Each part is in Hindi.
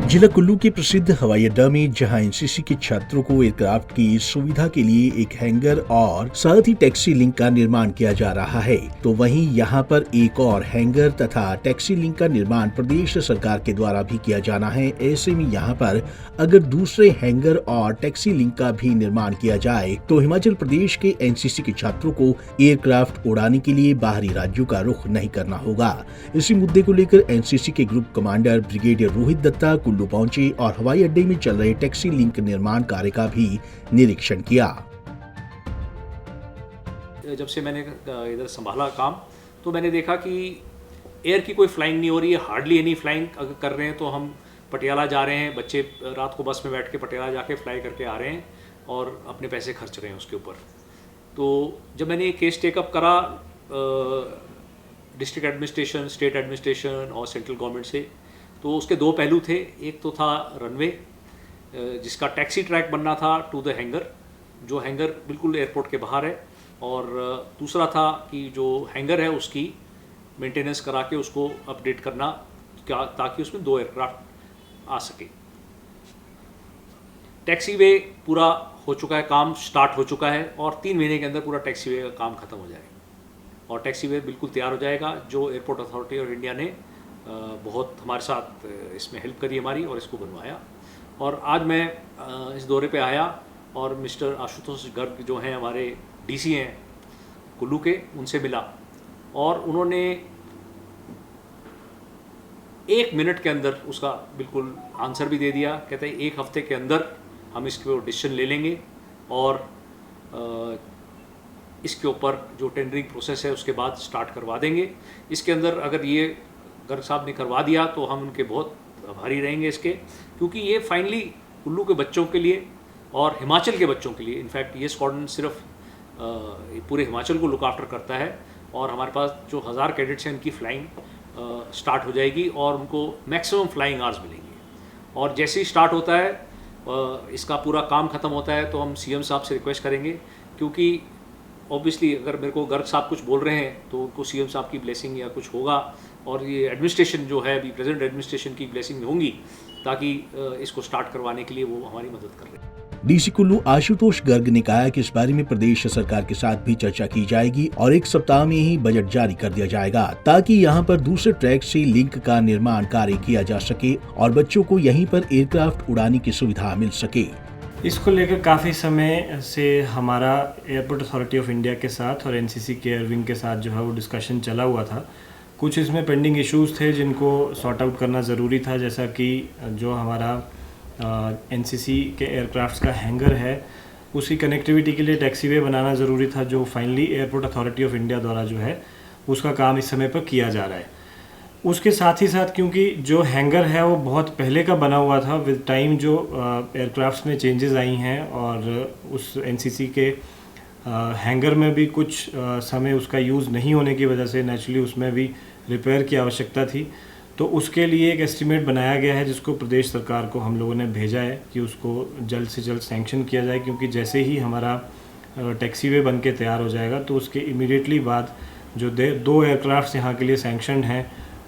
जिला कुल्लू के प्रसिद्ध हवाई अड्डा में जहां एनसीसी के छात्रों को एयरक्राफ्ट की सुविधा के लिए एक हैंगर और साथ ही टैक्सी लिंक का निर्माण किया जा रहा है, तो वहीं यहां पर एक और हैंगर तथा टैक्सी लिंक का निर्माण प्रदेश सरकार के द्वारा भी किया जाना है। ऐसे में यहां पर अगर दूसरे हैंगर और टैक्सी लिंक का भी निर्माण किया जाए तो हिमाचल प्रदेश के एनसीसी के छात्रों को एयरक्राफ्ट उड़ाने के लिए बाहरी राज्यों का रुख नहीं करना होगा। इसी मुद्दे को लेकर एनसीसी के group commander brigadier Rohit Datta Kullu पहुंचे और हवाई अड्डे में चल रहे टैक्सी लिंक निर्माण कार्य का भी निरीक्षण किया। जब से मैंने इधर संभाला काम तो मैंने देखा कि एयर की कोई फ्लाइंग नहीं हो रही है, हार्डली एनी फ्लाइंग अगर कर रहे हैं तो हम पटियाला जा रहे हैं, बच्चे रात को बस में बैठ के पटियाला जाके फ्लाई करके आ रहे हैं और अपने पैसे खर्च रहे हैं उसके ऊपर। तो जब मैंने ये केस टेकअप करा डिस्ट्रिक्ट एडमिनिस्ट्रेशन, स्टेट एडमिनिस्ट्रेशन और सेंट्रल गवर्नमेंट से, तो उसके दो पहलू थे। एक तो था रनवे जिसका टैक्सी ट्रैक बनना था टू द हैंगर, जो हैंगर बिल्कुल एयरपोर्ट के बाहर है, और दूसरा था कि जो हैंगर है उसकी मेंटेनेंस करा के उसको अपडेट करना ताकि उसमें दो एयरक्राफ्ट आ सके। टैक्सी वे पूरा हो चुका है, काम स्टार्ट हो चुका है और 3 महीने के अंदर पूरा टैक्सी वे का काम खत्म हो जाएगा और टैक्सी वे बिल्कुल तैयार हो जाएगा। जो एयरपोर्ट अथॉरिटी ऑफ इंडिया ने बहुत हमारे साथ इसमें हेल्प करी हमारी और इसको बनवाया। और आज मैं इस दौरे पे आया और मिस्टर आशुतोष गर्ग जो हैं हमारे डीसी हैं कुल्लू के, उनसे मिला और उन्होंने 1 मिनट के अंदर उसका बिल्कुल आंसर भी दे दिया। कहते हैं 1 हफ्ते के अंदर हम इसके डिसीजन ले लेंगे और इसके ऊपर जो टेंडरिंग प्रोसेस है उसके बाद स्टार्ट करवा देंगे। इसके अंदर अगर ये गर्ग साहब ने करवा दिया तो हम उनके बहुत आभारी रहेंगे इसके, क्योंकि ये फाइनली कुल्लू के बच्चों के लिए और हिमाचल के बच्चों के लिए, इनफैक्ट ये स्क्वाड्रन सिर्फ पूरे हिमाचल को लुक आफ्टर करता है और हमारे पास जो 1000 कैडेट्स हैं इनकी फ्लाइंग स्टार्ट हो जाएगी और उनको मैक्सिमम फ्लाइंग आवर्स मिलेंगे। और जैसे ही स्टार्ट होता है इसका पूरा काम ख़त्म होता है तो हम सीएम साहब से रिक्वेस्ट करेंगे, क्योंकि ऑब्वियसली अगर मेरे को गर्ग साहब कुछ बोल रहे हैं तो उनको सीएम साहब की ब्लेसिंग या कुछ होगा और ये एडमिनिस्ट्रेशन जो है अभी प्रेजेंट एडमिनिस्ट्रेशन की ब्लेसिंग होंगी ताकि इसको स्टार्ट करवाने के लिए वो हमारी मदद कर रहे हैं। डीसी कुल्लू आशुतोष गर्ग ने कहा कि इस बारे में प्रदेश सरकार के साथ भी चर्चा की जाएगी और 1 सप्ताह में ही बजट जारी कर दिया जाएगा ताकि यहां पर दूसरे ट्रैक से लिंक का निर्माण कार्य किया जा सके और बच्चों को यहीं पर एयरक्राफ्ट उड़ाने की सुविधा मिल सके। इसको लेकर काफ़ी समय से हमारा एयरपोर्ट अथॉरिटी ऑफ इंडिया के साथ और एनसीसी के एयरविंग के साथ जो है वो डिस्कशन चला हुआ था। कुछ इसमें पेंडिंग इश्यूज थे जिनको सॉर्ट आउट करना ज़रूरी था, जैसा कि जो हमारा एनसीसी के एयरक्राफ्ट्स का हैंगर है उसकी कनेक्टिविटी के लिए टैक्सीवे बनाना ज़रूरी था, जो finally airport authority of India द्वारा जो है उसका काम इस समय पर किया जा रहा है। उसके साथ ही साथ क्योंकि जो हैंगर है वो बहुत पहले का बना हुआ था, विद टाइम जो एयरक्राफ्ट्स में चेंजेस आई हैं और उस एनसीसी के हैंगर में भी कुछ समय उसका यूज़ नहीं होने की वजह से नेचुरली उसमें भी रिपेयर की आवश्यकता थी। तो उसके लिए एक एस्टीमेट बनाया गया है जिसको प्रदेश सरकार को हम लोगों ने भेजा है कि उसको जल्द से जल्द सैंक्शन किया जाए, क्योंकि जैसे ही हमारा टैक्सीवे बन के तैयार हो जाएगा तो उसके इमीडिएटली बाद जो 2 एयरक्राफ्ट्स यहाँ के लिए सैंक्शन हैं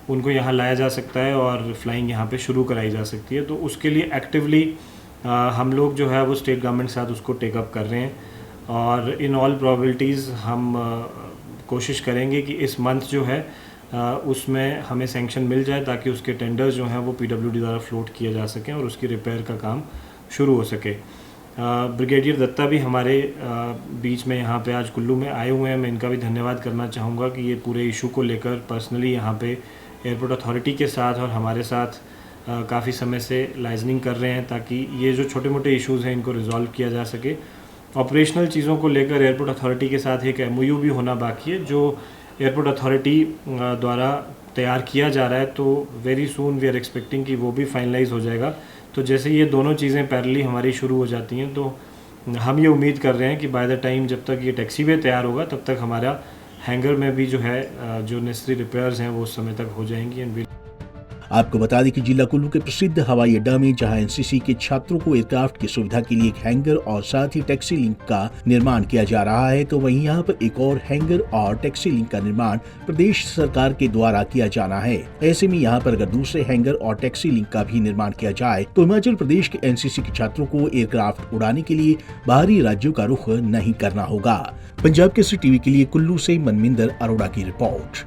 उनको यहाँ लाया जा सकता है और फ्लाइंग यहाँ पे शुरू कराई जा सकती है। तो उसके लिए एक्टिवली हम लोग जो है वो स्टेट गवर्नमेंट के साथ उसको टेकअप कर रहे हैं और इन ऑल प्रोबेबिलिटीज़ हम कोशिश करेंगे कि इस मंथ जो है उसमें हमें सैंक्शन मिल जाए ताकि उसके टेंडर्स जो हैं वो पीडब्ल्यूडी द्वारा फ्लोट किए जा सकें और उसकी रिपेयर का काम शुरू हो सके। ब्रिगेडियर दत्ता भी हमारे बीच में यहाँ पे आज कुल्लू में आए हुए हैं। मैं इनका भी धन्यवाद करना चाहूँगा कि ये पूरे इशू को लेकर पर्सनली यहाँ पे एयरपोर्ट अथॉरिटी के साथ और हमारे साथ काफ़ी समय से लाइजनिंग कर रहे हैं ताकि ये जो छोटे मोटे इश्यूज़ हैं इनको रिजॉल्व किया जा सके। ऑपरेशनल चीज़ों को लेकर एयरपोर्ट अथॉरिटी के साथ एक MOU भी होना बाकी है जो एयरपोर्ट अथॉरिटी द्वारा तैयार किया जा रहा है, तो very soon we are expecting कि वो भी फाइनलाइज हो जाएगा। तो जैसे ये दोनों चीज़ें पैरेलली हमारी शुरू हो जाती हैं तो हम ये उम्मीद कर रहे हैं कि बाय द टाइम जब तक ये टैक्सीवे तैयार होगा तब तक हमारा हैंगर में भी जो है जो नेसेसरी रिपेयर्स हैं वो उस समय तक हो जाएंगी। आपको बता दें कि जिला कुल्लू के प्रसिद्ध हवाई अड्डा में जहां एनसीसी के छात्रों को एयरक्राफ्ट की सुविधा के लिए एक हैंगर और साथ ही टैक्सी लिंक का निर्माण किया जा रहा है, तो वहीं यहां पर एक और हैंगर और टैक्सी लिंक का निर्माण प्रदेश सरकार के द्वारा किया जाना है। ऐसे में यहां पर अगर दूसरे हैंगर और टैक्सी लिंक का भी निर्माण किया जाए तो हिमाचल प्रदेश के एनसीसी के छात्रों को एयरक्राफ्ट उड़ाने के लिए बाहरी राज्यों का रुख नहीं करना होगा। पंजाब केसरी टीवी के लिए कुल्लू से मनमिंदर अरोड़ा की रिपोर्ट।